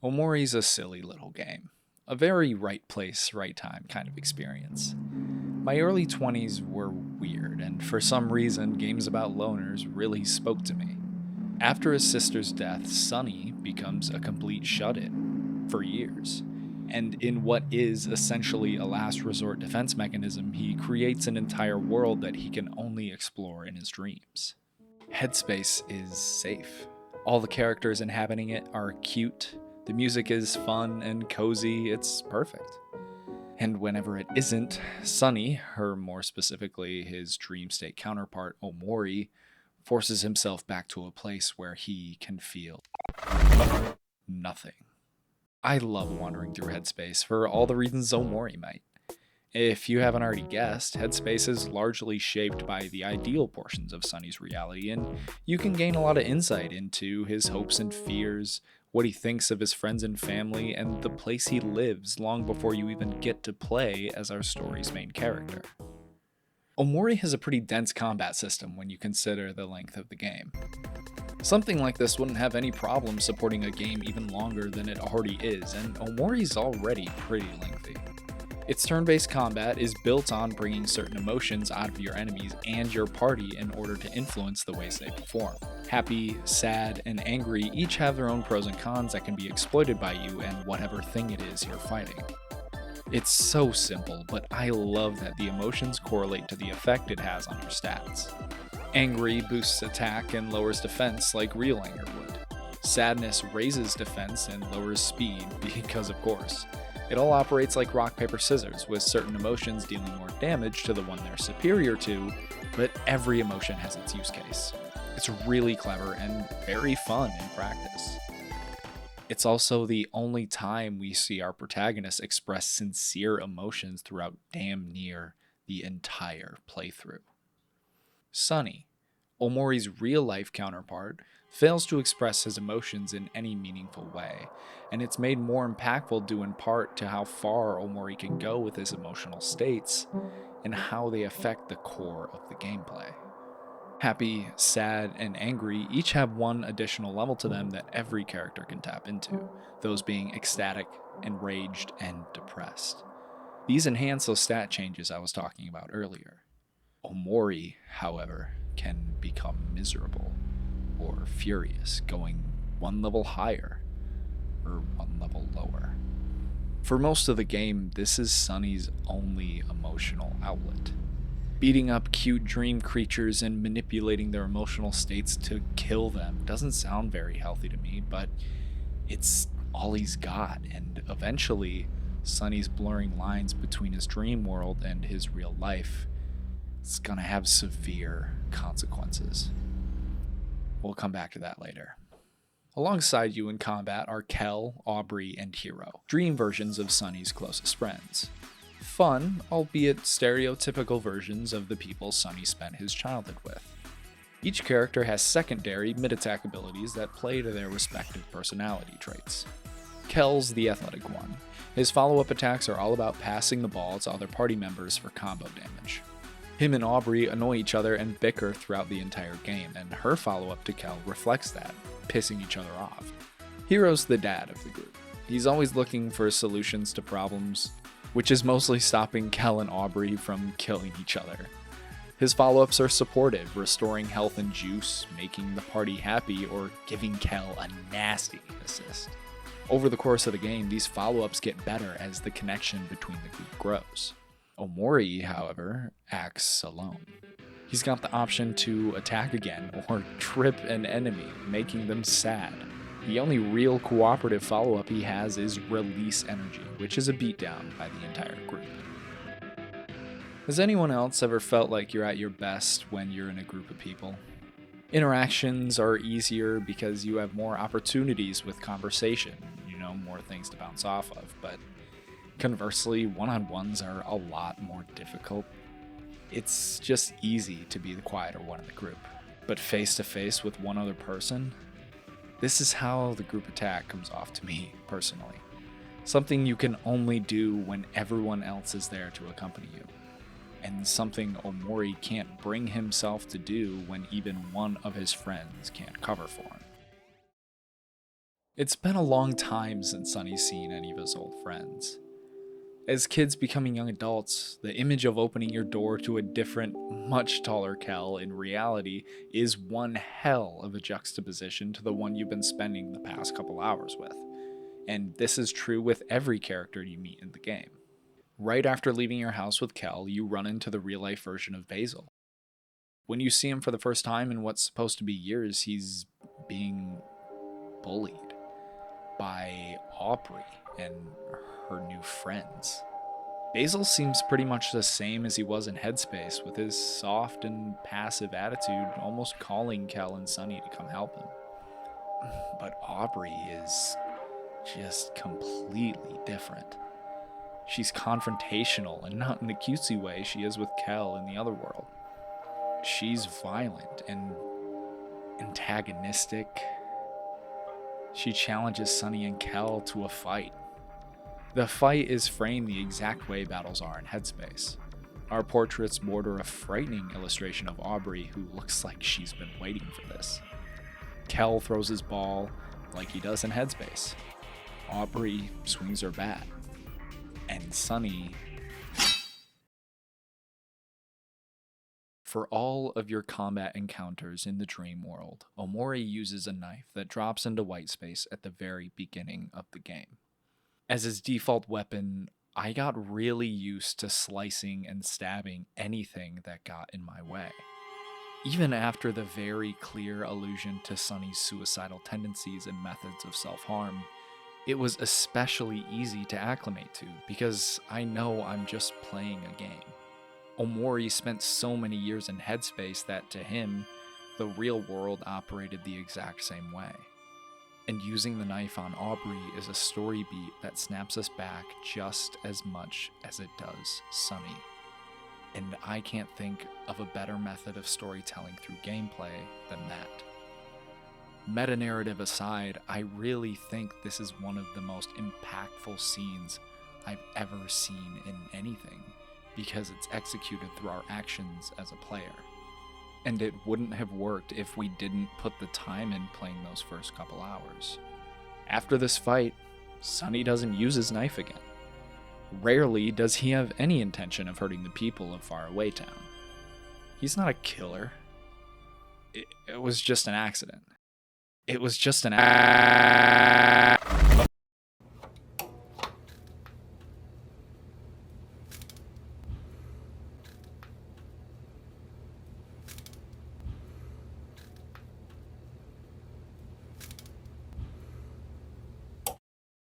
OMORI's a silly little game. A very right place, right time kind of experience. My early 20s were weird, and for some reason, games about loners really spoke to me. After his sister's death, Sonny becomes a complete shut in for years. And in what is essentially a last resort defense mechanism, he creates an entire world that he can only explore in his dreams. Headspace is safe. All the characters inhabiting it are cute, the music is fun and cozy, it's perfect. And whenever it isn't, Sonny, or more specifically his dream state counterpart Omori, forces himself back to a place where he can feel nothing. I love wandering through Headspace for all the reasons Omori might. If you haven't already guessed, Headspace is largely shaped by the ideal portions of Sonny's reality, and you can gain a lot of insight into his hopes and fears, what he thinks of his friends and family, and the place he lives long before you even get to play as our story's main character. Omori has a pretty dense combat system when you consider the length of the game. Something like this wouldn't have any problem supporting a game even longer than it already is, and Omori's already pretty lengthy. Its turn-based combat is built on bringing certain emotions out of your enemies and your party in order to influence the ways they perform. Happy, sad, and angry each have their own pros and cons that can be exploited by you and whatever thing it is you're fighting. It's so simple, but I love that the emotions correlate to the effect it has on your stats. Angry boosts attack and lowers defense like real anger would. Sadness raises defense and lowers speed because of course. It all operates like rock, paper, scissors, with certain emotions dealing more damage to the one they're superior to, but every emotion has its use case. It's really clever and very fun in practice. It's also the only time we see our protagonist express sincere emotions throughout damn near the entire playthrough. Sonny, Omori's real-life counterpart, fails to express his emotions in any meaningful way, and it's made more impactful due in part to how far Omori can go with his emotional states and how they affect the core of the gameplay. Happy, sad, and angry each have one additional level to them that every character can tap into, those being ecstatic, enraged, and depressed. These enhance those stat changes I was talking about earlier. Omori, however, can become miserable or furious, going one level higher or one level lower. For most of the game, this is Sonny's only emotional outlet. Beating up cute dream creatures and manipulating their emotional states to kill them doesn't sound very healthy to me, but it's all he's got, and eventually, Sonny's blurring lines between his dream world and his real life is gonna have severe consequences. We'll come back to that later. Alongside you in combat are Kel, Aubrey, and Hero, dream versions of Sonny's closest friends. Fun, albeit stereotypical versions of the people Sonny spent his childhood with. Each character has secondary mid-attack abilities that play to their respective personality traits. Kel's the athletic one. His follow-up attacks are all about passing the ball to other party members for combo damage. Him and Aubrey annoy each other and bicker throughout the entire game, and her follow-up to Kel reflects that, pissing each other off. Hero's the dad of the group. He's always looking for solutions to problems, which is mostly stopping Kel and Aubrey from killing each other. His follow-ups are supportive, restoring health and juice, making the party happy, or giving Kel a nasty assist. Over the course of the game, these follow-ups get better as the connection between the group grows. Omori, however, acts alone. He's got the option to attack again or trip an enemy, making them sad. The only real cooperative follow-up he has is Release Energy, which is a beatdown by the entire group. Has anyone else ever felt like you're at your best when you're in a group of people? Interactions are easier because you have more opportunities with conversation, more things to bounce off of, but conversely, one-on-ones are a lot more difficult. It's just easy to be the quieter one in the group, but face-to-face with one other person, this is how the group attack comes off to me, personally. Something you can only do when everyone else is there to accompany you, and something Omori can't bring himself to do when even one of his friends can't cover for him. It's been a long time since Sunny's seen any of his old friends. As kids becoming young adults, the image of opening your door to a different, much taller Kel in reality is one hell of a juxtaposition to the one you've been spending the past couple hours with. And this is true with every character you meet in the game. Right after leaving your house with Kel, you run into the real-life version of Basil. When you see him for the first time in what's supposed to be years, he's being bullied by Aubrey and her new friends. Basil seems pretty much the same as he was in Headspace, with his soft and passive attitude almost calling Kel and Sunny to come help him. But Aubrey is just completely different. She's confrontational, and not in the cutesy way she is with Kel in the other world. She's violent and antagonistic. She challenges Sunny and Kel to a fight. The fight is framed the exact way battles are in Headspace. Our portraits border a frightening illustration of Aubrey, who looks like she's been waiting for this. Kel throws his ball like he does in Headspace. Aubrey swings her bat. And Sunny... For all of your combat encounters in the dream world, OMORI uses a knife that drops into white space at the very beginning of the game. As his default weapon, I got really used to slicing and stabbing anything that got in my way. Even after the very clear allusion to Sunny's suicidal tendencies and methods of self-harm, it was especially easy to acclimate to because I know I'm just playing a game. OMORI spent so many years in Headspace that, to him, the real world operated the exact same way. And using the knife on Aubrey is a story beat that snaps us back just as much as it does Sunny. And I can't think of a better method of storytelling through gameplay than that. Meta-narrative aside, I really think this is one of the most impactful scenes I've ever seen in anything, because it's executed through our actions as a player. And it wouldn't have worked if we didn't put the time in playing those first couple hours. After this fight, Sunny doesn't use his knife again. Rarely does he have any intention of hurting the people of Faraway Town. He's not a killer. It was just an accident. It was just an accident.